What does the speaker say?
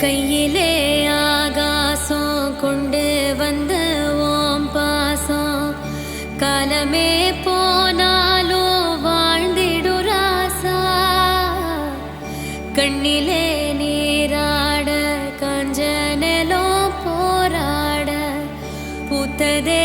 கையிலே ஆகாசம் கொண்டு வந்த ஓம் பாசம் காலமே போனாலும் வாழ்ந்திடு ராசா. கண்ணிலே நீராட காஞ்சனலோ போராட பூத்ததே